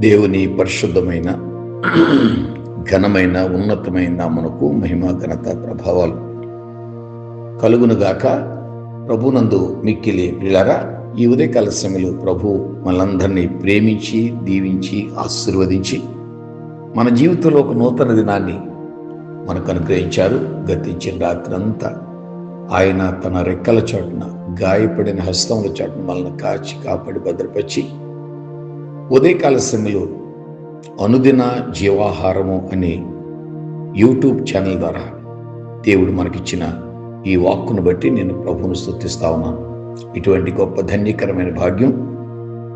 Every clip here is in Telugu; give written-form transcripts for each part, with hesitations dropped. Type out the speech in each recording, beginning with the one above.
దేవుని పరిశుద్ధమైన ఘనమైన ఉన్నతమైన నామమునకు మహిమ ఘనత ప్రభావాలు కలుగునుగాక. ప్రభునందు మిక్కిలి ప్రియులారా, ఈ ఉదయకాల సమయంలో ప్రభు మనందరినీ ప్రేమించి దీవించి ఆశీర్వదించి మన జీవితంలో ఒక నూతన దినాన్ని మనకు అనుగ్రహించారు. గతించిన రాత్రంతా ఆయన తన రెక్కల చాటున గాయపడిన హస్తముల చాటున మనల్ని కాచి కాపాడి భద్రపరిచి ఉదయకాల సమయంలో అనుదిన జీవాహారము అనే యూట్యూబ్ ఛానల్ ద్వారా దేవుడు మనకిచ్చిన ఈ వాక్కును బట్టి నేను ప్రభువును స్తుతిస్తా ఉన్నాను. ఇటువంటి గొప్ప ధన్యకరమైన భాగ్యం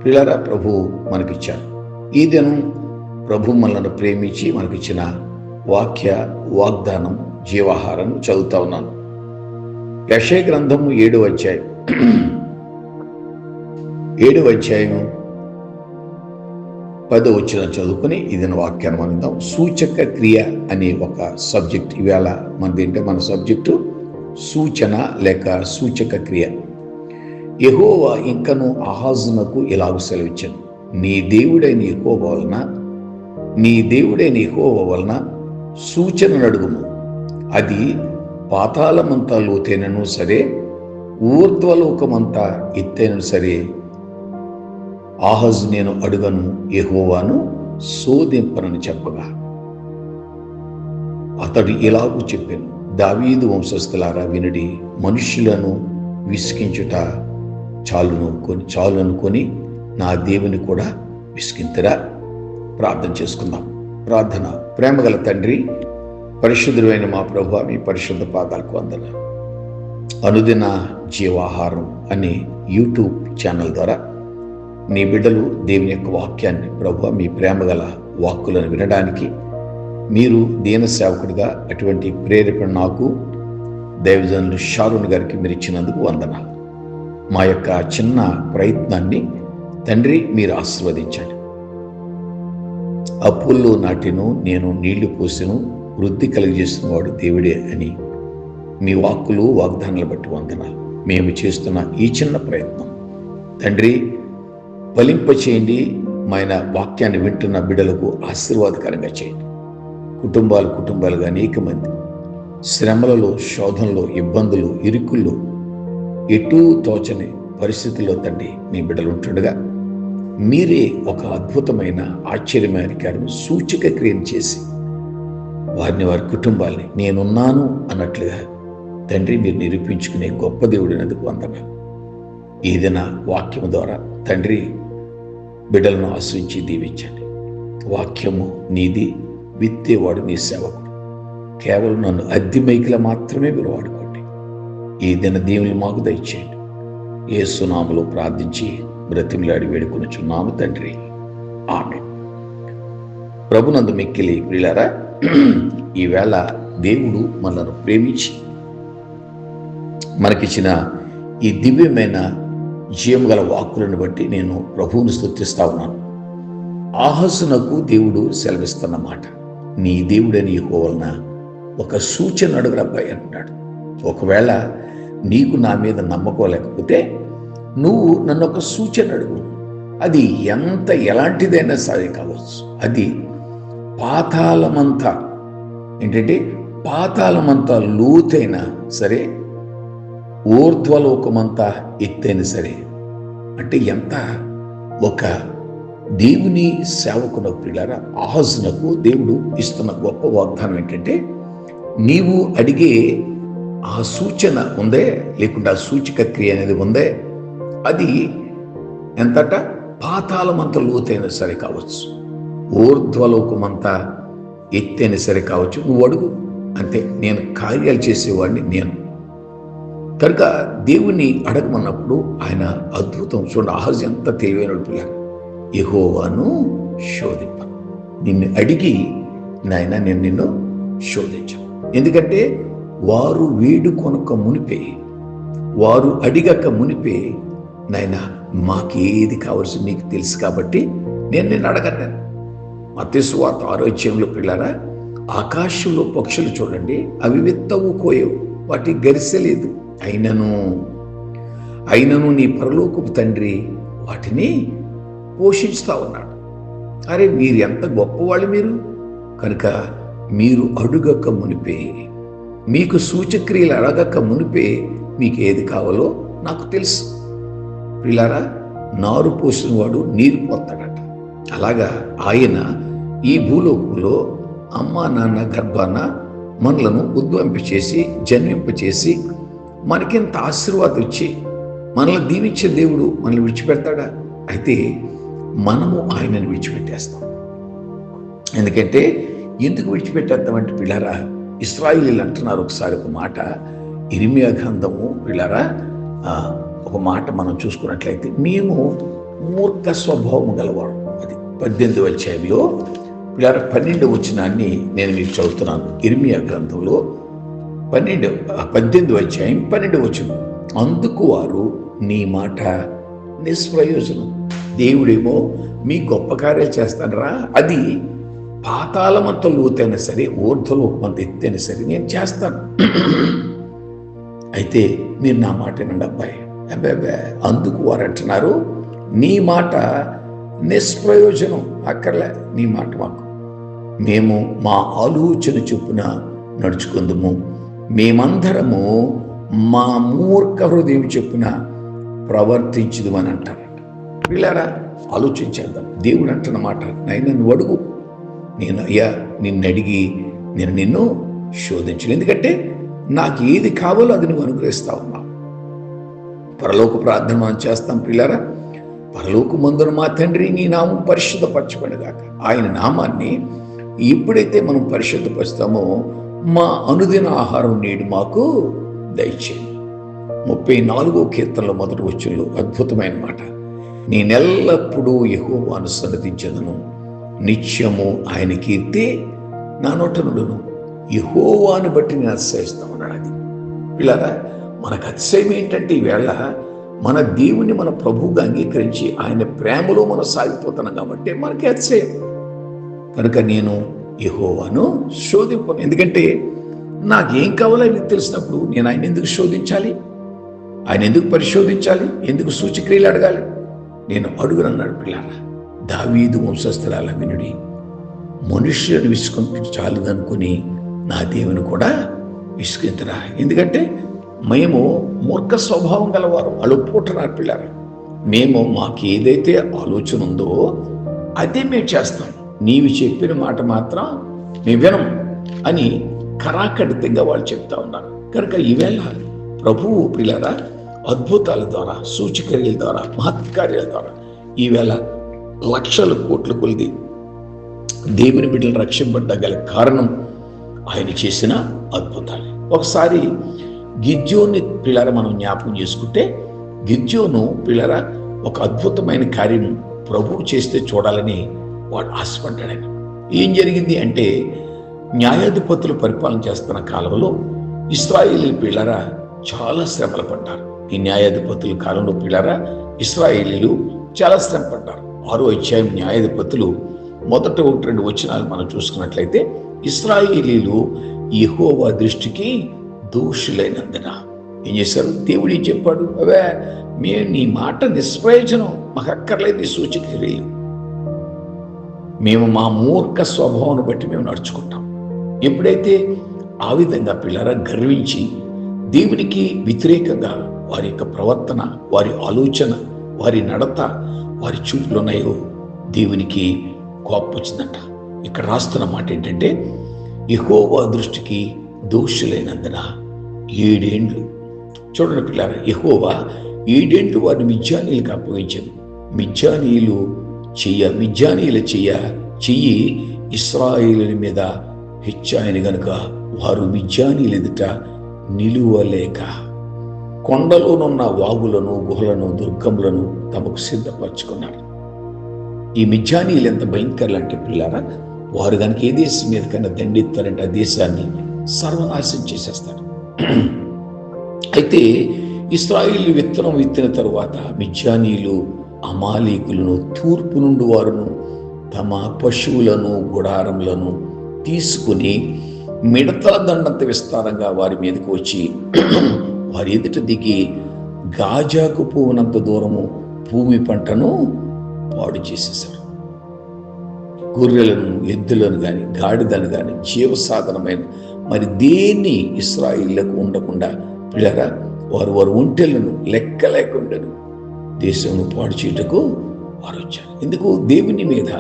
ప్రియులారా ప్రభు మనకిచ్చారు. ఈ దినం ప్రభు మనల్ని ప్రేమించి మనకిచ్చిన వాగ్దానం జీవాహారం చదువుతా ఉన్నాను. యెషయా గ్రంథము 7వ అధ్యాయం 10వ వచనం చదువుకుని ఇది వాక్యాన్ని మనం సూచక క్రియ అనే ఒక సబ్జెక్ట్. ఇవాళ మన సబ్జెక్టు సూచన లేక సూచక క్రియ. యెహోవా ఇంకను ఆహాజునకు ఇలాగ సెలవిచ్చాను, నీ దేవుడైన యెహోవా వలన సూచన అడుగుము. అది పాతాళమంతా లోతైనను సరే, ఊర్ధ్వలోకమంతా ఎత్తైనను సరే, ఆహాజు నేను అడుగను, యెహోవాను శోధింపనని చెప్పగా అతడు ఇలాగూ చెప్పాను, దావీదు వంశస్థులారా వినుడి, మనుష్యులను విసిగించుట చాలునుకొని నా దేవుని కూడా విసిగింతురా. ప్రార్థన చేసుకుందాం. ప్రార్థన. ప్రేమగల తండ్రి, పరిశుద్ధుడైన మా ప్రభువా, మీ పరిశుద్ధ పాదాలకు వందనాలు. అనుదిన జీవాహారం అనే యూట్యూబ్ ఛానల్ ద్వారా నీ బిడ్డలు దేవుని యొక్క వాక్యాన్ని ప్రభువా, మీ ప్రేమగల వాక్కులను వినడానికి మీరు దీన సేవకుడిగా అటువంటి ప్రేరేపణ నాకు దైవజనులు షారూన్ గారికి మీరు ఇచ్చినందుకు వందనాలు. మా యొక్క చిన్న ప్రయత్నాన్ని తండ్రి మీరు ఆశీర్వదించండి. అప్పుల్లో నాటిను, నేను నీళ్లు పోసెను, వృద్ధి కలిగజేస్తున్న వాడు దేవుడే అని మీ వాక్కులు వాగ్దానాలు బట్టి వందనాలు. మేము చేస్తున్న ఈ చిన్న ప్రయత్నం తండ్రి ఫలింపచేయండి. ఆయన వాక్యాన్ని వింటున్న బిడ్డలకు ఆశీర్వాదకరంగా చేయండి. కుటుంబాలుగా అనేక మంది శ్రమలలో, శోధనలో, ఇబ్బందులు, ఇరుకుల్లో, ఎటూ తోచని పరిస్థితుల్లో తండ్రి మీ బిడ్డలు ఉంటుండగా మీరే ఒక అద్భుతమైన ఆశ్చర్యమైన కార్యం సూచక క్రియను చేసి వారి కుటుంబాల్ని నేనున్నాను అన్నట్లుగా తండ్రి మీరు నిరూపించుకునే గొప్ప దేవుడినందుకు వందనాలు. ఏదైనా వాక్యము ద్వారా తండ్రి బిడ్డలను ఆశ్రయించి దీవించండి. వాక్యము నీది, విత్తేవాడు నీ సేవకుడు. కేవలం నన్ను అద్దె మైకిలా మాత్రమే మీరు వాడుకోండి. ఏదైనా దేవుని మాకు దయచేయండి. యేసు నామములో ప్రార్థించి బ్రతిమలాడి వేడుకొనుచున్నాము తండ్రి, ఆమేన్. ప్రభునందు మిక్కిలి ప్రియులారా, ఈవేళ దేవుడు మనల్ని ప్రేమించి మనకిచ్చిన ఈ దివ్యమైన జీవము గల వాక్కులను బట్టి నేను ప్రభువును స్తుతిస్తా ఉన్నాను. ఆహాజునకు దేవుడు సెలవిస్తున్న మాట, నీ దేవుడని యెహోవా వలన ఒక సూచన అడుగురబ్బాయి అంటున్నాడు. ఒకవేళ నీకు నా మీద నమ్మకం లేకపోతే నువ్వు నన్ను ఒక సూచన అడుగు. అది ఎలాంటిదైనా సరే కావచ్చు. అది పాతాళమంతా పాతాళమంతా లోతైనా సరే, ఊర్ధ్వలోకమంతా ఎత్తైన సరే. అంటే ఎంత ఒక దేవుని సేవకునకు ప్రియులారా, ఆహాజునకు దేవుడు ఇస్తున్న గొప్ప వాగ్దానం ఏంటంటే, నీవు అడిగే ఆ సూచన ఉందే, లేకుండా ఆ సూచక క్రియ అనేది ఉందే, అది ఎంతట పాతాళమంతా లోతైనా సరే కావచ్చు, ఊర్ధ్వలోకమంతా ఎత్తైనా సరే కావచ్చు. నువ్వు అడుగు, అంతే. నేను కార్యాలు చేసేవాడిని నేను. కనుక దేవుణ్ణి అడగమన్నప్పుడు ఆయన అద్భుతం. చూడండి, ఆహాజు ఎంత తెలివైన పిల్లలు. యెహోవాను శోధింపను. నిన్ను అడిగి నాయన నేను నిన్ను శోధించను. ఎందుకంటే వారు వేడుకొనక మునిపే, వారు అడిగక మునిపే, నాయన మాకేది కావాల్సి నీకు తెలుసు కాబట్టి నేను నిన్ను అడగను. మత్తయి సువార్త 6వ అధ్యాయంలో పిల్లారా, ఆకాశంలో పక్షులు చూడండి, అవి విత్తవు కోయవు, వాటి గరిసెలేదు, అయినను నీ పరలోకపు తండ్రి వాటిని పోషిస్తా ఉన్నాడు. అరే మీరు ఎంత గొప్పవాళ్ళు మీరు, కనుక మీరు అడుగక మునిపే, మీకు సూచక్రియలు అడగక మునిపే మీకు ఏది కావాలో నాకు తెలుసు. పిల్లారా, నారు పోసిన వాడు నీరు పోతాడట. అలాగా ఆయన ఈ భూలోకంలో అమ్మా నాన్న గర్భాన మనలను ఉద్భవింపచేసి జన్మింపచేసి మనకింత ఆశీర్వాదం ఇచ్చి మనల్ని దీవించే దేవుడు మనల్ని విడిచిపెడతాడా? అయితే మనము ఆయనను విడిచిపెట్టేస్తాం. ఎందుకంటే ఎందుకు విడిచిపెట్టేద్దామంటే పిల్లారా, ఇశ్రాయేలీయులు అంటున్నారు ఒకసారి ఒక మాట, ఇర్మియా గ్రంథము పిల్లారా ఒక మాట మనం చూసుకున్నట్లయితే, మేము మూర్ఖ స్వభావం గలవాడు. అది 18వ అధ్యాయంలో పిల్లారా 12వ వచనాన్ని నేను మీకు చదువుతున్నాను. ఇర్మియా గ్రంథంలో 18వ అధ్యాయం 12వ వచనం, అందుకు వారు నీ మాట నిష్ప్రయోజనం. దేవుడేమో మీ గొప్ప కార్యాలు చేస్తానరా, అది పాతాళమంత లోతైనా సరే ఊర్ధ్వలోకమంత ఎత్తైనా సరే నేను చేస్తాను. అయితే మీరు నా మాట వినండి అబ్బాయి. అందుకు వారు అంటున్నారు నీ మాట నిష్ప్రయోజనం, అక్కర్లే నీ మాట మాకు, మేము మా ఆలోచన చొప్పున నడుచుకుందుము, మేమందరము మా మూర్ఖ హృదయం చొప్పున ప్రవర్తించదు అని అంటారట. వీళ్ళారా ఆలోచించేద్దాం. దేవుడు అంటున్న మాట, నైనా నువ్వు అడుగు, నేను అయ్యా నిన్ను అడిగి నేను నిన్ను శోధించను, ఎందుకంటే నాకు ఏది కావాలో అది నువ్వు అనుగ్రహిస్తా ఉన్నావు. పరలోక ప్రార్థన మనం చేస్తాం పిల్లారా, పరలోకమందున మా తండ్రి నీ నామం పరిశుద్ధపరచబడగాక. ఆయన నామాన్ని ఎప్పుడైతే మనం పరిశుద్ధపరుస్తామో మా అనుదిన ఆహారం నేడు మాకు దయచేయండి. 34వ కీర్తనలో మొదటి వచనంలో అద్భుతమైన మాట, నేనెల్లప్పుడూ యెహోవాను సన్నతించెదను, నిత్యము ఆయన కీర్తి నా నోట నుండును. యెహోవాను బట్టి నేను అతిశయిస్తామన్నాడు. అది పిల్లారా, మనకు అతిశయం ఏంటంటే ఈవేళ మన దేవుణ్ణి మన ప్రభువుగా అంగీకరించి ఆయన ప్రేమలో మనం సాగిపోతున్నాం కాబట్టి మనకి అతిశయం. కనుక నేను యెహోవాను శోధింపను, ఎందుకంటే నాకేం కావాలో ఆయనకు తెలిసినప్పుడు నేను ఆయన ఎందుకు శోధించాలి, ఆయన ఎందుకు పరిశోధించాలి, ఎందుకు సూచక్రియలు అడగాలి? నేను అడుగునన్నాడు. పిల్లారా, దావీదు వంశస్థురాల వినుడి, మనుష్యులను విసుకుంటూ చాలుదనుకుని నా దేవుని కూడా విసుకెత్తరా. ఎందుకంటే మేము మూర్ఖ స్వభావం గలవారు, అలుపుకుంటున్నారు పిల్లారా. మేము మాకు ఏదైతే ఆలోచన ఉందో అదే మేము చేస్తాం, నీవు చెప్పిన మాట మాత్రం మేము వినం అని కరాఖండితంగా వాళ్ళు చెప్తా ఉన్నారు. కనుక ఈవేళ ప్రభువు పిల్లారా అద్భుతాల ద్వారా, సూచక్రియల ద్వారా, మహత్కార్యాల ద్వారా ఈవేళ లక్షల కోట్ల కొలిది దేవుని బిడ్డలను రక్షింపడ్డగల కారణం ఆయన చేసిన అద్భుతాలు. ఒకసారి గిద్యోని పిల్లర మనం జ్ఞాపకం చేసుకుంటే, గిద్యోను పిల్లర ఒక అద్భుతమైన కార్యం ప్రభువు చేస్తే చూడాలని వాడు ఆశపడ్డాడని. ఏం జరిగింది అంటే, న్యాయాధిపతులు పరిపాలన చేస్తున్న కాలంలో ఇశ్రాయేలీయుల పిల్లర చాలా శ్రమలు పడ్డారు. ఈ న్యాయాధిపతుల కాలంలో పిల్లర ఇశ్రాయేలీయులు చాలా శ్రమ పడ్డారు. 6వ అధ్యాయం న్యాయాధిపతులు మొదట 1-2 వచనాలు మనం చూసుకున్నట్లయితే, ఇశ్రాయేలీయులు యెహోవా దృష్టికి దోషులైనందున ఏం చేశారు? దేవుడు ఏం చెప్పాడు? అవే మేము నీ మాట నిష్ప్రయోజనం, మాకు అక్కర్లేదు నీ సూచక్రియలు, మేము మా మూర్ఖ స్వభావాన్ని బట్టి మేము నడుచుకుంటాం. ఎప్పుడైతే ఆ విధంగా పిల్లరా గర్వించి దేవునికి వ్యతిరేకంగా వారి యొక్క ప్రవర్తన, వారి ఆలోచన, వారి నడత, వారి చూపులు ఉన్నాయో దేవునికి కోపం వచ్చిందంట. ఇక్కడ రాస్తున్న మాట ఏంటంటే, యెహోవా దృష్టికి దోషులైనందున 7 ఏండ్లు. చూడండి పిల్లారా, యెహోవా 7 ఏండ్లు వారిని మిద్యానీయులకు అప్పగించారు. మిద్యానీయుల చెయ్యి ఇశ్రాయేలుల మీద హెచ్చాయని గనుక వారు మిద్యానీయుల ఎదుట నిలువలేక కొండలోనున్న వాగులను, గుహలను, దుర్గములను తమకు సిద్ధపరచుకున్నారు. ఈ మిద్యానీయులు ఎంత భయంకరులు అంటే పిల్లారా, వారు కనుక ఏ దేశం మీద కన్నా దండెత్తారంటే ఆ దేశాన్ని సర్వనాశనం చేసేస్తారు. అయితే ఇశ్రాయేలు విత్తనం విత్తిన తరువాత మిద్యానీయులు అమాలేకులను, తూర్పు నుండి వారును తమ పశువులను, గుడారములను తీసుకుని మిడతల దండంత విస్తారంగా వారి మీదకి వచ్చి వారి ఎదుట దిగి గాజాకు పోవునంత దూరము భూమి పంటను పాడు చేసేశారు. గొర్రెలను, ఎద్దులను కానీ, గాడిదను కానీ, జీవసాధనమైన మరి దేన్ని ఇశ్రాయేలులకు ఉండకుండా పిల్లరా వారు ఒంటెలను లెక్క లేకుండాను దేశంలో పాడు చేయటకు వారు వచ్చారు. ఎందుకు? దేవుని మీద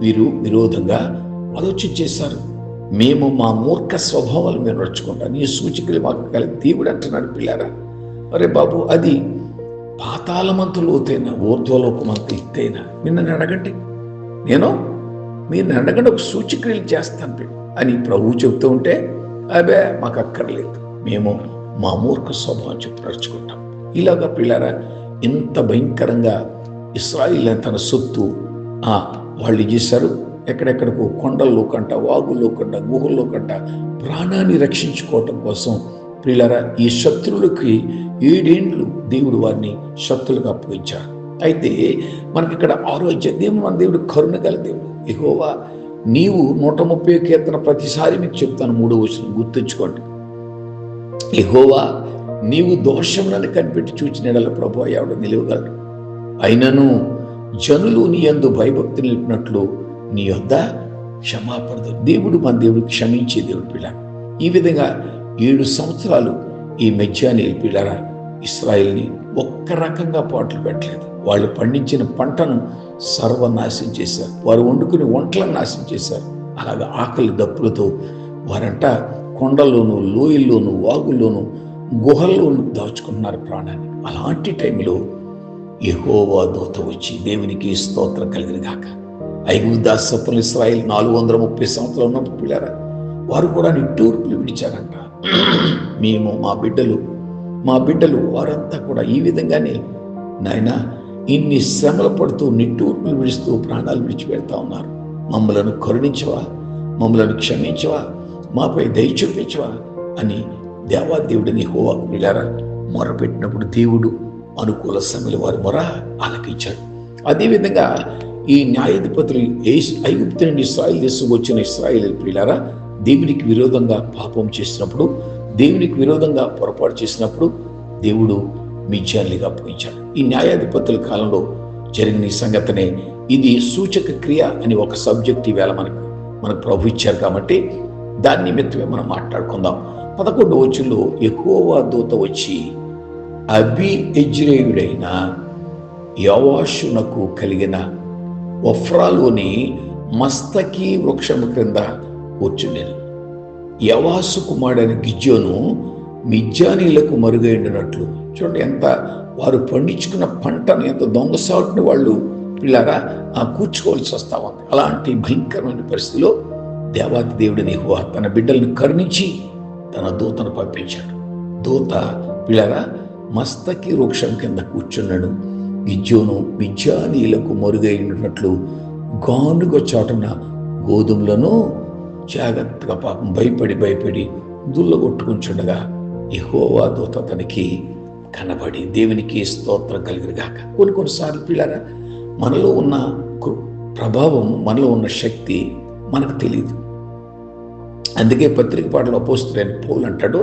వీరు విరోధంగా ఆలోచన చేశారు. మేము మా మూర్ఖ స్వభావాలు మేము నడుచుకుంటాం, నీ సూచికలు మాకు కలిగి దేవుడు అంటున్నాడు. పిల్లారా, అరే బాబు, అది పాతాళమంత లోతైనా ఊర్ధ్వలోకమంత ఎత్తైనా నిన్ను అడగండి, మీరు అడగండి, ఒక సూచిక్రియలు చేస్తాను అని ప్రభువు చెబుతూ ఉంటే అబే మాకు అక్కర్లేదు, మేము మా మూర్ఖ స్వభావం చెప్పి నడుచుకుంటాం. ఇలాగా పిల్లారా, ఇంత భయంకరంగా ఇశ్రాయేలు తన సొత్తు వాళ్ళు చేశారు. ఎక్కడెక్కడికో కొండల్లో కంట, వాగుల్లో కంట, గుహల్లో కంట ప్రాణాన్ని రక్షించుకోవటం కోసం పిల్లరా ఈ శత్రువులకి 7 ఏండ్లు దేవుడు వారిని శత్రులుగా అప్పగించారు. అయితే మనకి ఇక్కడ దేవుడు, మన దేవుడు కరుణ గల దేవుడు. యెహోవా నీవు 130 కీర్తన ప్రతిసారి మీకు చెప్తాను, 3వ వచనం గుర్తుంచుకోండి. యెహోవా నీవు దోషములను కనిపెట్టి చూచిన ఎడల ప్రభువా ఎవడు నిలవగలడు? అయినను జనులు నీ యందు భయభక్తి నిలిపినట్లు నీ యొద్ద క్షమాపణ. దేవుడు మన దేవుడు క్షమించే దేవుడు. పిల్ల ఈ విధంగా 7 సంవత్సరాలు ఈ మెజ్జానీయులు పిల్లరా ఇశ్రాయేల్ని ఒక్క రకంగా పాటలు పెట్టలేదు. వాళ్ళు పండించిన పంటను సర్వనాశనం చేశారు. వారు వండుకుని వంటలను నాశనం చేశారు. అలాగా ఆకలి దప్పులతో వారంట కొండల్లోనూ, లోయల్లోనూ, వాగుల్లోనూ, గుహల్లోనూ దాచుకుంటున్నారు ప్రాణాన్ని. అలాంటి టైంలో యెహోవా దూత వచ్చి, దేవునికి స్తోత్రం కలిగిన గాక, ఐగుప్తు దాసత్వంలో ఇశ్రాయేలు 430 సంవత్సరాలు ఉన్నప్పుడు పిల్లారా వారు కూడా నిట్టూర్పులు విడిచారంట. మేము మా బిడ్డలు వారంతా కూడా ఈ విధంగానే నాయన ఇన్ని శ్రమలు పడుతూ నిట్టూర్పులు విడుస్తూ ప్రాణాలు విడిచిపెడతా ఉన్నారు. మమ్మలను కరుణించవా, మమ్మలను క్షమించవా, మాపై దయ చూపించవా అని దేవాదేవుడిని యెహోవా పిల్లారా మొరపెట్టినప్పుడు దేవుడు అనుకూల సమయంలో వారి మొర ఆలకించాడు. అదేవిధంగా ఈ న్యాయాధిపతులు ఐగుప్తు నుండి ఇశ్రాయేలు దేశం వచ్చిన ఇశ్రాయేలు పిల్లారా దేవునికి విరోధంగా పాపం చేసినప్పుడు, దేవునికి విరోధంగా పొరపాటు చేసినప్పుడు దేవుడు మిద్యానీయులుగా అప్పగించాడు. ఈ న్యాయాధిపతుల కాలంలో జరిగిన ఈ సంగతినే ఇది సూచక క్రియ అని ఒక సబ్జెక్ట్ ఈవేళ మనకు ప్రభు ఇచ్చారు కాబట్టి దాని నిమిత్తమే మనం మాట్లాడుకుందాం. 11వ వచనంలో యెహోవా దూత వచ్చి అబీయెజ్రీయుడైన యోవాషునకు కలిగిన ఒఫ్రాలోని మస్తకి వృక్షము క్రింద కూర్చుండెను. యవాసు కుమారుడైన గిద్యోను మిద్యానీయులకు మరుగైండినట్లు. చూడండి, ఎంత వారు పండించుకున్న పంటను ఎంత దొంగసాటుని వాళ్ళు పిల్లగా కూర్చుకోవాల్సి వస్తా ఉంది. అలాంటి భయంకరమైన పరిస్థితిలో దేవాతి దేవుడిని యెహోవా తన బిడ్డలను కరుణించి తన దూతను పంపించాడు. దూత పిల్లగా మస్తకి వృక్షం కింద కూర్చున్నాడు. గిద్యోను మిద్యానీయులకు మరుగైనట్లు గానుగ చాటున గోధుమలను జాగ్రత్తగా పాపం భయపడి దుల్లగొట్టుకుంటుండగా యెహోవా దూత తనకి కనబడి, దేవునికి స్తోత్రం కలిగిన గాక. కొన్నిసార్లు పిల్లరా మనలో ఉన్న ప్రభావం, మనలో ఉన్న శక్తి మనకు తెలియదు. అందుకే పత్రిక పాటలో అపోస్తలుడైన పౌలు అంటాడు,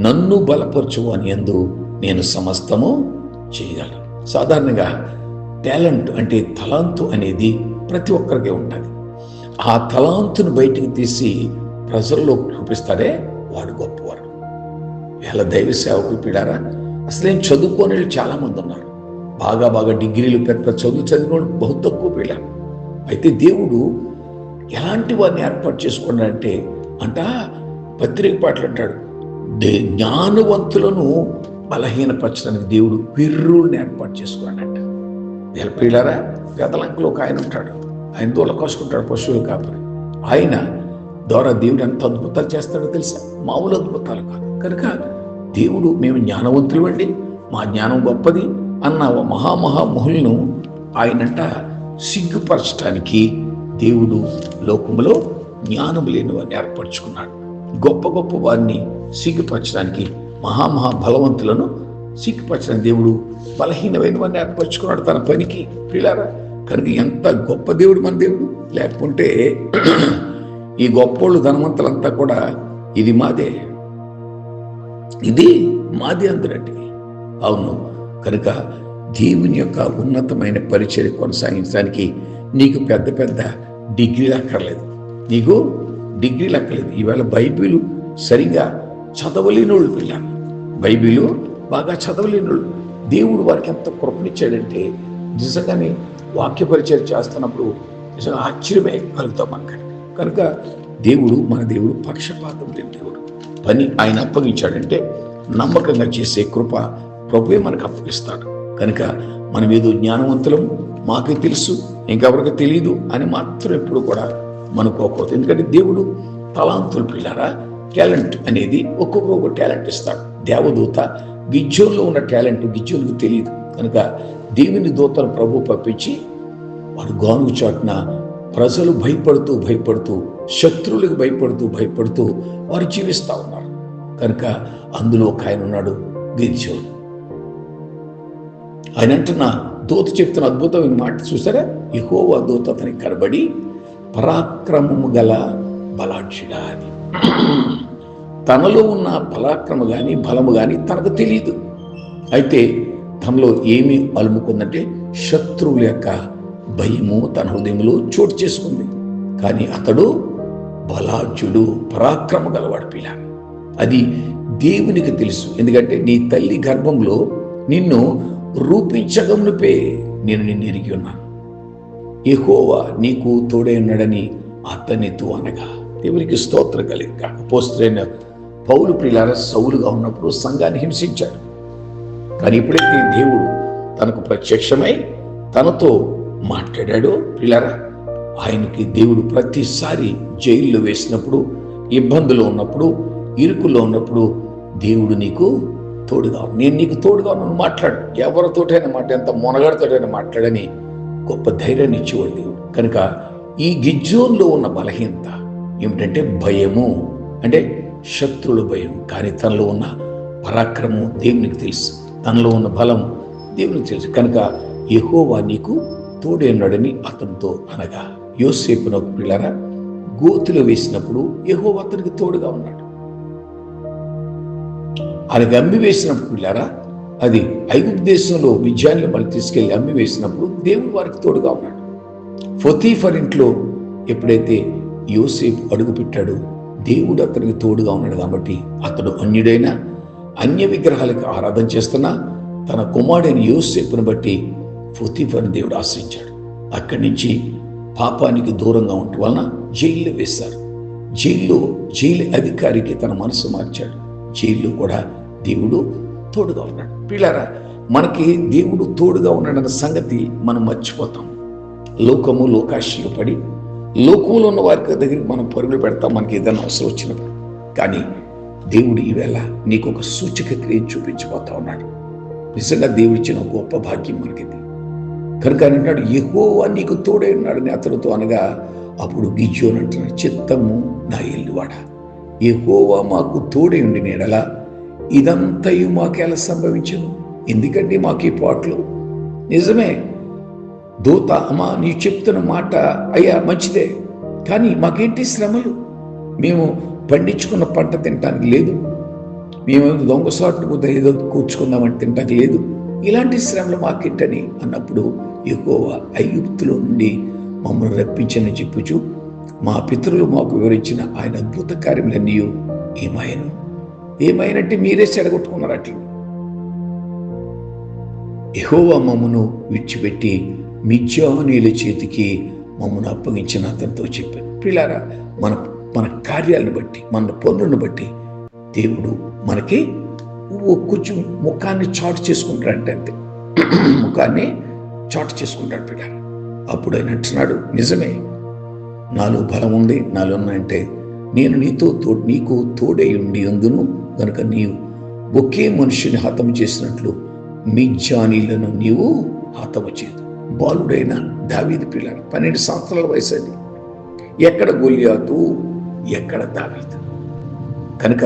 నన్ను బలపరచువు అని యందు నేను సమస్తము చేయగలను. సాధారణంగా టాలెంట్ అంటే తలాంతు అనేది ప్రతి ఒక్కరికి ఉంటుంది. ఆ తలాంతును బయటికి తీసి ప్రజల్లో చూపిస్తాడే వాడు గొప్పవాడు. ఇలా దైవ సేవకులు పిడారా అసలేం చదువుకోని వాళ్ళు చాలా మంది ఉన్నారు. బాగా డిగ్రీలు పెద్ద చదివిన వాళ్ళు బహు తక్కువ పిల్లలు. అయితే దేవుడు ఎలాంటి వారిని ఏర్పాటు చేసుకున్నాడంటే పత్రిక పాటలు అంటాడు, జ్ఞానవంతులను బలహీనపరచడానికి దేవుడు వీరుల్ని ఏర్పాటు చేసుకున్నాడంట. వీళ్ళ పిల్లరా గతలంకలో ఒక ఆయన ఉంటాడు, ఆయన దూల కోసుకుంటాడు, పశువులు కాపరి. ఆయన ద్వారా దేవుడు ఎంత అద్భుతాలు చేస్తాడో తెలుసా? మామూలు అద్భుతాలు కాదు. కనుక దేవుడు మేము జ్ఞానవంతులు అండి, మా జ్ఞానం గొప్పది అన్న మహామహామహులను ఆయనంట సిగ్గుపరచడానికి దేవుడు లోకంలో జ్ఞానం లేని వారిని ఏర్పరచుకున్నాడు. గొప్ప వారిని సిగ్గుపరచడానికి, బలవంతులను సిగ్గుపరచడానికి దేవుడు బలహీనమైన వారిని ఏర్పరచుకున్నాడు తన పనికి. పిల్లారా, కనుక ఎంత గొప్ప దేవుడు మన దేవుడు. లేకుంటే ఈ గొప్పోళ్ళు ధనవంతులంతా కూడా ఇది మాదే అందరండి. అవును, కనుక దేవుని యొక్క ఉన్నతమైన పరిచయం కొనసాగించడానికి నీకు పెద్ద డిగ్రీలు అక్కర్లేదు, నీకు డిగ్రీలు అక్కర్లేదు. ఈవేళ బైబిల్ సరిగా చదవలేనోళ్ళు పిల్లలు, బైబిల్ బాగా చదవలేనోళ్ళు దేవుడు వారికి ఎంత కృపనిచ్చాడంటే నిజంగానే వాక్య పరిచయం చేస్తున్నప్పుడు నిజంగా ఆశ్చర్యమే కలుగుతాం మనకు. కనుక మన దేవుడు పక్షపాతం లేని దేవుడు. పని ఆయన అప్పగించాడంటే నమ్మకంగా చేసే కృప ప్రభువే మనకు అప్పగిస్తాడు. కనుక మనం ఏదో జ్ఞానవంతులం, మాకే తెలుసు, ఇంకెవరికి తెలియదు అని మాత్రం ఎప్పుడు కూడా మనకోకూడదు. ఎందుకంటే దేవుడు తలాంతులు పిల్లారా, టాలెంట్ అనేది ఒక్కొక్క టాలెంట్ ఇస్తాడు. దేవదూత గిజ్జోన్లో ఉన్న టాలెంట్ గిజ్జోన్కు తెలియదు. కనుక దేవుని దూతను ప్రభు పంపించి వారు గాను చాటున ప్రజలు భయపడుతూ శత్రువులకు భయపడుతూ వారు జీవిస్తూ ఉన్నారు. కనుక అందులో ఒక ఆయన ఉన్నాడు, గిజ్జోన్. ఆయన అంటున్న దూత చెప్తున్న అద్భుతమైన మాట చూసారా, యెహోవా దూత అతనికి కనబడి పరాక్రమము గల బలాఢ్యుడా అని. తనలో ఉన్న పరాక్రమ కానీ బలము కానీ తనకు తెలియదు. అయితే తనలో ఏమి అలుముకుందంటే శత్రువుల యొక్క భయము తన హృదయంలో చోటు చేసుకుంది. కానీ అతడు బలాఢ్యుడు, పరాక్రమ గలవాడు పిల్ల. అది దేవునికి తెలుసు. ఎందుకంటే నీ తల్లి గర్భంలో నిన్ను రూపించగమునుపే నేను నిన్ను ఎరిగి ఉన్నాను. యెహోవా నీకు తోడై ఉన్నాడని అతనితో అనగా దేవునికి స్తోత్రం కలిగి. అపోస్తలుడైన పౌలు ప్రియులారా సౌలుగా ఉన్నప్పుడు సంఘాన్ని హింసించాడు. కానీ ఎప్పుడైతే దేవుడు తనకు ప్రత్యక్షమై తనతో మాట్లాడాడో ప్రియులారా, ఆయనకి దేవుడు ప్రతిసారి జైల్లో వేసినప్పుడు, ఇబ్బందులు ఉన్నప్పుడు, ఇరుకుల్లో ఉన్నప్పుడు దేవుడు నీకు తోడుగా, నేను నీకు తోడుగా ఉన్నాను, మాట్లాడు, ఎవరితోటైనా మాట, ఎంత మొనగాడితోటైనా మాట్లాడని గొప్ప ధైర్యాన్ని ఇచ్చేవాడు దేవుడు. కనుక ఈ గిజ్జోన్లో ఉన్న బలహీనత ఏమిటంటే భయము, అంటే శత్రువుల భయం. కానీ తనలో ఉన్న పరాక్రమం దేవునికి తెలుసు, తనలో ఉన్న బలం దేవునికి తెలుసు. కనుక యెహోవా నీకు తోడే ఉన్నాడని అతనితో అనగా, యోసేపును పిల్లరా గోతిలో వేసినప్పుడు యెహోవా అతనికి తోడుగా ఉన్నాడు. ఆయనకి అమ్మి వేసినప్పుడు పిల్లారా, అది ఐగుప్తు దేశంలో విద్యాన్ని మళ్ళీ తీసుకెళ్లి అమ్మి వేసినప్పుడు దేవుడు వారికి తోడుగా ఉన్నాడు. పొతీఫర్ ఇంట్లో ఎప్పుడైతే యోసేపు అడుగు పెట్టాడో దేవుడు అతనికి తోడుగా ఉన్నాడు. కాబట్టి అతడు అన్యుడైన అన్య విగ్రహాలకు ఆరాధన చేస్తున్నా తన కుమారుడైన యోసేపును బట్టి పొతీఫర్ని దేవుడు ఆశ్రయించాడు. అక్కడి నుంచి పాపానికి దూరంగా ఉండటం వలన జైల్లో వేశారు. జైలు అధికారికి తన మనసు మార్చాడు. జైల్లో కూడా దేవుడు తోడుగా ఉన్నాడు. పిల్లారా, మనకి దేవుడు తోడుగా ఉన్నాడన్న సంగతి మనం మర్చిపోతాం. లోకాశలో పడి లోకంలో ఉన్న వారి దగ్గరికి మనం పరుగులు పెడతాం మనకి ఏదైనా అవసరం వచ్చినప్పుడు. కానీ దేవుడు ఈవేళ నీకు ఒక సూచక క్రియ చూపించబోతా ఉన్నాడు. నిజంగా దేవుడిచ్చిన గొప్ప భాగ్యం మనకిది. కనుక అంటాడు యెహోవా నీకు తోడై ఉన్నాడని అతనితో అనగా, అప్పుడు గిజ్జోను అంటున్నాడు, చిత్తము నా ఎల్లువాడ, యెహోవా మాకు తోడై ఉండి నేడలా ఇదంతయు మాకెలా సంభవించను? ఎందుకంటే మాకు ఈ పాటలు నిజమే. దూత అమ్మా నీ చెప్తున్న మాట అయ్యా మంచిదే, కానీ మాకేంటి శ్రమలు? మేము పండించుకున్న పంట తినటానికి లేదు, మేము దొంగసాట్లు ఏదో కూర్చుకుందామని తినటానికి లేదు, ఇలాంటి శ్రమలు మాకేంటని అన్నప్పుడు యెహోవా ఐగుప్తులో నుండి మమ్మల్ని రప్పించని చెప్పుచు మా పితరులు మాకు వివరించిన ఆయన అద్భుత కార్యములన్నీ ఏమైనంటే మీరే చెడగొట్టుకున్నారు. అట్లా యెహోవా మమ్మను విడిచిపెట్టి మిద్యానీయుల చేతికి మమ్మను అప్పగించిన అతనితో చెప్పాను. పిల్లారా, మన కార్యాలను బట్టి, మన పనులను బట్టి దేవుడు మనకి కొంచెం ముఖాన్ని చాటు చేసుకుంటాడంటే, అంతే, ముఖాన్ని చాటు చేసుకుంటాడు పిల్లారా. అప్పుడు ఆయన అంటున్నాడు, నిజమే నాలో బలం ఉంది, నాలో ఉన్నాయంటే నేను నీకు తోడై ఉండి అందును కనుక నీవు ఒకే మనుషుని హతము చేసినట్లు మిద్యానీయులను నీవు హతము చేయదు. బాలుడైన దావీదు పిల్లాడు, 12 సంవత్సరాల వయసు. అది ఎక్కడ గొలియాతు, ఎక్కడ దావీదు. కనుక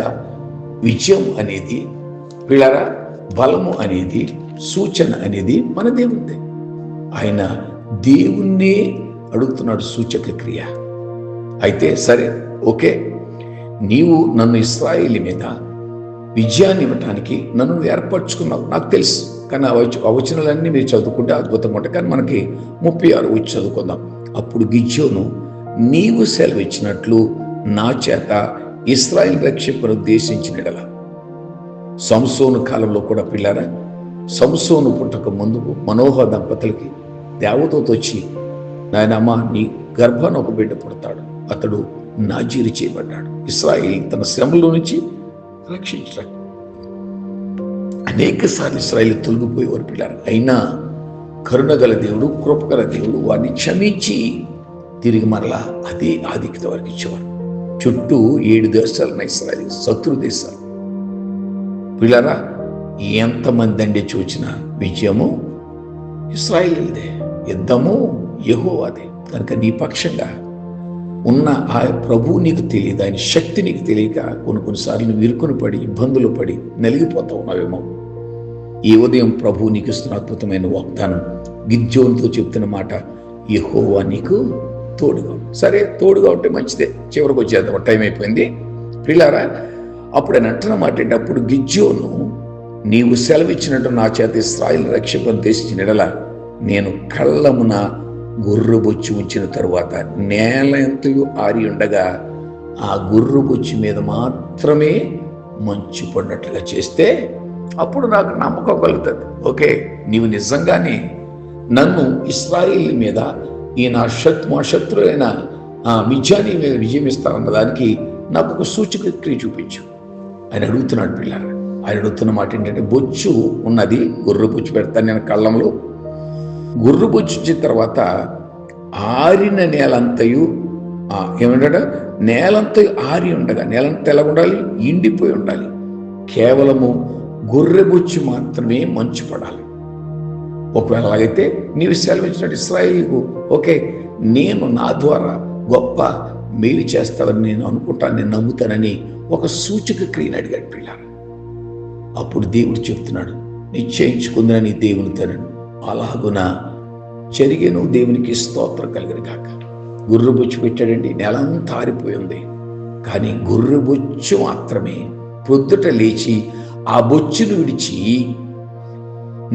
విజయం అనేది పిల్లారా, బలము అనేది, సూచన అనేది మన దేవుడే. ఆయన దేవుణ్ణే అడుగుతున్నాడు సూచక క్రియ. అయితే సరే, ఓకే, నీవు నన్ను ఇశ్రాయేలు మీద విజయాన్ని ఇవ్వటానికి నన్ను ఏర్పరచుకున్నావు, నాకు తెలుసు. కానీ ఆ వచనాలన్నీ మీరు చదువుకుంటే అద్భుతంగా ఉంటాయి. కానీ మనకి 36 వచ్చి చదువుకుందాం. అప్పుడు గిజ్జోను నీవు సెలవిచ్చినట్లు నా చేత ఇశ్రాయేలు రక్షకును ఉద్దేశించిన యెడల. సంసోను కాలంలో కూడా పిల్లారా, సంసోను పుట్టక ముందు మనోహ దంపతులకి దేవదూత వచ్చి, నాయనమ్మ నీ గర్భాన ఒక బిడ్డ పుడతాడు, అతడు నాజీరు చేయబడ్డాడు, ఇశ్రాయేలు తన శ్రమలో నుంచి రక్షించడానికి. అనేక సార్లు ఇశ్రాయేలు తొలగిపోయేవారు పిల్లారు. అయినా కరుణగల దేవుడు, కృపగల దేవుడు వారిని క్షమించి తిరిగి మరలా అదే ఆధిక్యత వారికి ఇచ్చేవారు. చుట్టూ 7 దేశాలు ఉన్నాయి ఇశ్రాయేలు, శత్రు దేశాలు. పిల్లారా, ఎంతమంది అండి చూచిన విజయము ఇశ్రాయేలుదే, యుద్ధము యెహోవాదే. కనుక నీ పక్షంగా ఉన్న ఆ ప్రభువు నీకు తెలియదు, ఆయన శక్తి నీకు తెలియక కొన్నిసార్లు నువ్వు ఇరుకుని పడి ఇబ్బందులు పడి నలిగిపోతూ ఉన్నావేమో. ఈ ఉదయం ప్రభువు నీకు ఇస్తున్న అద్భుతమైన వాగ్దానం, గిద్యోనుతో చెప్తున్న మాట, యెహోవా నీకు తోడుగా. సరే, తోడుగా ఉంటే మంచిదే. చివరికి వచ్చేద్దాం, టైం అయిపోయింది. పిల్లారా, అప్పుడు ఆయన అంటున్న మాట ఏంటి? అప్పుడు గిద్యోను, నీవు సెలవిచ్చినట్టు నా చేత ఇశ్రాయేలు రక్షకుని ఉద్దేశించిన యెడల నేను కళ్ళమున గుర్రుబొచ్చు ఉంచిన తరువాత నేల ఎంతయు ఆరి ఉండగా ఆ గుర్రుబొచ్చు మీద మాత్రమే మంచు పడినట్లుగా చేస్తే అప్పుడు నాకు నమ్మకం కలుగుతుంది. ఓకే, నీవు నిజంగానే నన్ను ఇశ్రాయేలు మీద ఈ మా శత్రువైన మిద్యానీ మీద విజయం ఇస్తానన్న దానికి నాకు ఒక సూచక క్రియ చూపించు ఆయన అడుగుతున్నాడు. పిల్లలు, ఆయన అడుగుతున్న మాట ఏంటంటే, బొచ్చు ఉన్నది, గుర్రు బొచ్చు పెడతాను నేను కళ్ళంలో. గుర్రు బొచ్చు వచ్చిన తర్వాత ఆరిన నేలంతయు ఏమంటాడు, నేలంతా ఆరి ఉండగా, నేలంతా ఎలా ఉండాలి? ఎండిపోయి ఉండాలి. కేవలము గొర్రెబొచ్చు మాత్రమే మంచు పడాలి. ఒకవేళ అలాగైతే నీవు సెలవిచ్చినట్టు ఇశ్రాయేలుకు ఓకే, నేను నా ద్వారా గొప్ప మేలు చేస్తానని నేను అనుకుంటాను, నేను నమ్ముతానని ఒక సూచక క్రియను అడిగాడు పిల్లలు. అప్పుడు దేవుడు చెప్తున్నాడు, నిశ్చయించుకుందని దేవునితోనను అలాగున జరిగేను, దేవునికి స్తోత్రం కలిగిన కాక. గుర్రెబొచ్చు పెట్టాడండి, నెలంతా ఆరిపోయింది. కానీ గుర్రెబొచ్చు మాత్రమే పొద్దుట లేచి ఆ బొచ్చును విడిచి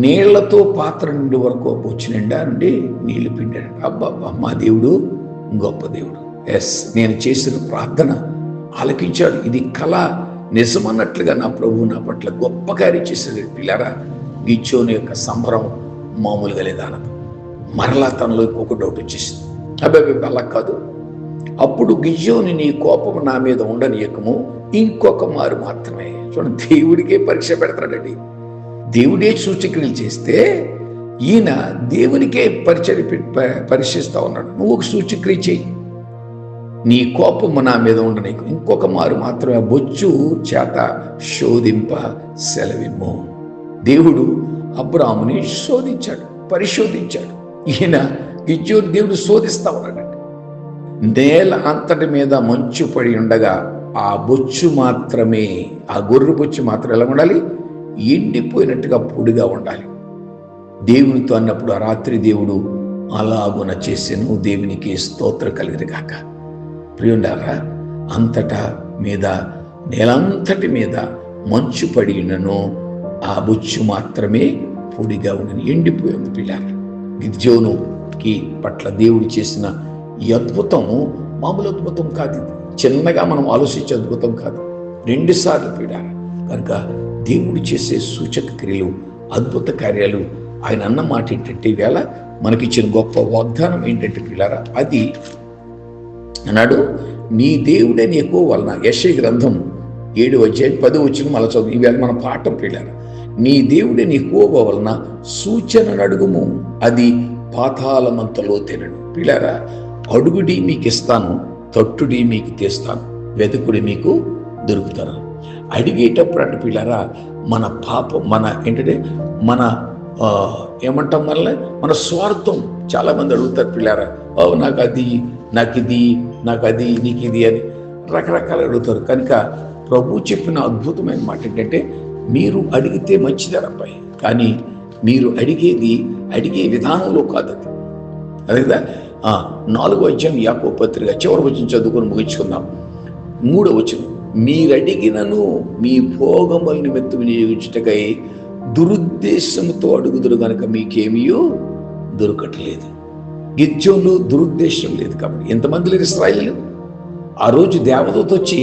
నీళ్లతో పాత్ర నిండి వరకు బొచ్చు నిండా నుండి నీళ్లు పిండాడు. అబ్బబ్బా, మా దేవుడు గొప్ప దేవుడు. ఎస్, నేను చేసిన ప్రార్థన ఆలకించాడు. ఇది కళ నిజమన్నట్లుగా నా ప్రభువు నా పట్ల గొప్ప కార్యం చేసేది. పిల్లరా, గిద్యోను యొక్క సంబరం మామూలుగా లేదన్నది. మరలా తనలో ఒక డౌట్ వచ్చేసింది, అబ్బాయి అలా కాదు, అప్పుడు గిద్యోను నీ కోపం నా మీద ఉండనీయకము, ఇంకొక మారు మాత్రమే. చూడండి, దేవుడికే పరీక్ష పెడతాడండి. దేవుడే సూచక్రియలు చేస్తే ఈయన దేవునికే పరీక్షిస్తా ఉన్నాడు. నువ్వు ఒక సూచక్రియ చెయ్యి, నీ కోపము నా మీద ఉండనీకు, ఇంకొక మారు మాత్రమే బొచ్చు చేత శోధింప సెలవిమ్ము. దేవుడు అబ్రాహాముని శోధించాడు, పరిశోధించాడు. ఈయన గిద్యోను దేవుడు శోధిస్తా ఉన్నాడండి. నేల అంతటి మీద మంచు పడి ఉండగా ఆ బొచ్చు మాత్రమే, ఆ గొర్రె బొచ్చు మాత్రం ఎలా ఉండాలి? ఎండిపోయినట్టుగా పొడిగా ఉండాలి. దేవునితో అన్నప్పుడు ఆ రాత్రి దేవుడు అలాగున చేసెను, దేవునికి స్తోత్రం కలిగిన కాక. ప్రియులారా, అంతటా మీద నేలంతటి మీద మంచు పడి ఉన్నను, ఆ బొచ్చు మాత్రమే పొడిగా ఉన్నది, ఎండిపోయింది. పిల్లలు, గిద్యోనుకి పట్ల దేవుడు చేసిన ఈ అద్భుతం మామూలు అద్భుతం కాదు. ఇది చిన్నగా మనం ఆలోచించే అద్భుతం కాదు. 2 సార్లు పీడారు. కనుక దేవుడు చేసే సూచక క్రియలు, అద్భుత కార్యాలు, ఆయన అన్న మాట ఏంటంటే, ఈవేళ మనకిచ్చిన గొప్ప వాగ్దానం ఏంటంటే పిల్లారా, అది అన్నాడు, నీ దేవుడే నీకు వలన. యెషయా గ్రంథం 7:10 మళ్ళీ చదువు. ఈవేళ మన పాఠం పిల్లారా, నీ దేవుడే నీకు వలన సూచన అడుగుము, అది పాతాళమంత లోతైనడు. పిల్లారా, అడుగుడి మీకు ఇస్తాను, తట్టుడి మీకు తెస్తాను, వెతుకుడి మీకు దొరుకుతాను. అడిగేటప్పుడు అంటే పిల్లారా, మన పాపం, మన ఏంటంటే మన ఏమంటాం వల్ల మన స్వార్థం. చాలామంది అడుగుతారు పిల్లారా, నాకు అది, నాకు ఇది, నాకు అది, నీకు ఇది అని రకరకాలు అడుగుతారు. కనుక ప్రభు చెప్పిన అద్భుతమైన మాట ఏంటంటే, మీరు అడిగితే మంచిదే అబ్బాయి, కానీ మీరు అడిగే విధానంలో కాదు అది. అదే కదా 4వ అధ్యాయం యాకోబు పత్రిక చివరి వచనం చదువుకొని ముగించుకుందాం. 3వ వచనం, మీరడిగినను మీ భోగముల నిమిత్తం వినియోగించుటకై దురుద్దేశంతో అడుగుదురు గనుక మీకేమీ దొరకట్లేదు. గిద్యోనులో దురుద్దేశం లేదు కాబట్టి. ఎంతమంది లేరు ఇశ్రాయేలీయులు? ఆ రోజు దేవదూత వచ్చి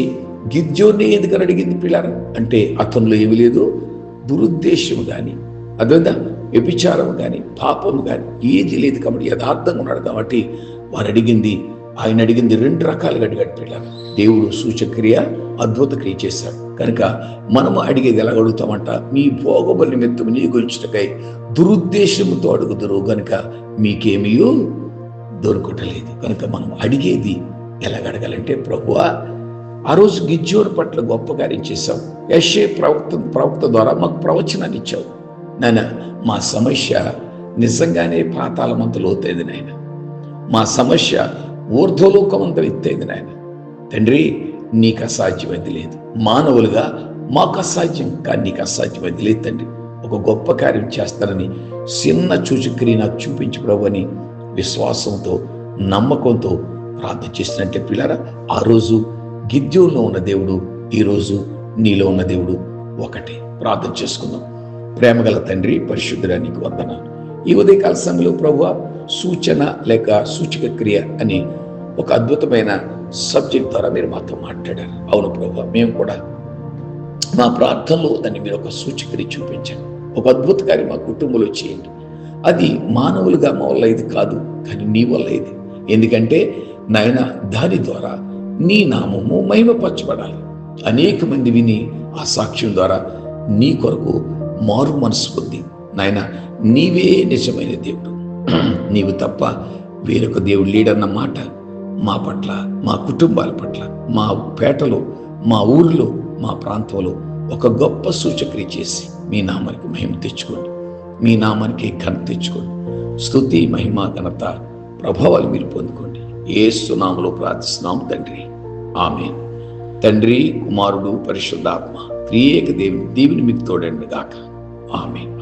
గిద్యోన్ని ఎందుకని అడిగింది పిల్లలు అంటే అతనిలో ఏమి లేదు, దురుద్దేశం కానీ, అదేవిధంగా వ్యభిచారం కానీ, పాపం కానీ ఏది లేదు కాబట్టి యథార్థంగా ఉన్నాడు కాబట్టి ఆయన అడిగింది 2 రకాలుగా అడిగాడు పిల్లలు. దేవుడు సూచక్రియ, అద్భుత క్రియ చేశాడు. కనుక మనము అడిగేది ఎలా అడుగుతామంట, మీ భోగముల నిమిత్తం నీ గురించుటకై దురుద్దేశంతో అడుగుదురు కనుక మీకేమీ దొరకటలేదు. కనుక మనం అడిగేది ఎలాగ అడగాలంటే, ప్రభువా ఆ రోజు గిద్యోను పట్ల గొప్ప కార్యం చేశావు, యెషయా ప్రవక్త ద్వారా మాకు ప్రవచనాన్ని ఇచ్చావు నాయన. మా సమస్య నిజంగానే పాతాళమంత లోతైంది నాయన, మా సమస్య ఊర్ధ్వలోకమంత ఎత్తైంది నాయన. తండ్రి, నీకు అసాధ్యమైంది లేదు. మానవులుగా మాకు అసాధ్యం, కానీ నీకు అసాధ్యమైంది లేదు తండ్రి. ఒక గొప్ప కార్యం చేస్తానని చిన్న సూచక్రియ నాకు చూపించి ప్రభు అని విశ్వాసంతో, నమ్మకంతో ప్రార్థన చేసినట్టే పిల్లరా, ఆ రోజు గిద్యోనులో ఉన్న దేవుడు, ఈరోజు నీలో ఉన్న దేవుడు ఒకటే. ప్రార్థన చేసుకుందాం. ప్రేమగల తండ్రి, పరిశుద్ధుడా, నీకు వందనాలు. ఈ ఉదయకాల సమయంలో ప్రభువా, సూచన లేక సూచక క్రియ అని ఒక అద్భుతమైన సబ్జెక్ట్ ద్వారా మీరు మాతో మాట్లాడారు. అవును ప్రభువా, మేము కూడా మా ప్రార్థనలో దాన్ని మీరు ఒక సూచక్రియ చూపించండి. ఒక అద్భుత కార్యం మా కుటుంబంలో చేయండి. అది మానవులుగా మా వల్ల ఇది కాదు, కానీ నీ వల్ల ఇది. ఎందుకంటే నాయన, దాని ద్వారా నీ నామము మహిమపరచబడాలి. అనేక మంది విని ఆ సాక్ష్యం ద్వారా నీ కొరకు మారు మనసు పొంది నాయన, నీవే నిజమైన దేవుడు, నీవు తప్ప వేరొక దేవుడు లేడన్న మాట మా పట్ల, మా కుటుంబాల పట్ల, మా పేటలో, మా ఊరిలో, మా ప్రాంతంలో ఒక గొప్ప సూచక్రియ చేసి మీ నామానికి మహిమ తెచ్చుకోండి, మీ నామానికి ఘనత తెచ్చుకోండి. స్తుతి, మహిమ, ఘనత, ప్రభావాలు మీరు పొందుకోండి. యేసు నామములో ప్రార్థిస్తున్నాం తండ్రి, ఆమేన్. తండ్రి, కుమారుడు, పరిశుద్ధాత్మ త్రియేక దేవుని మీకు తోడండి గాక. ఆమేన్.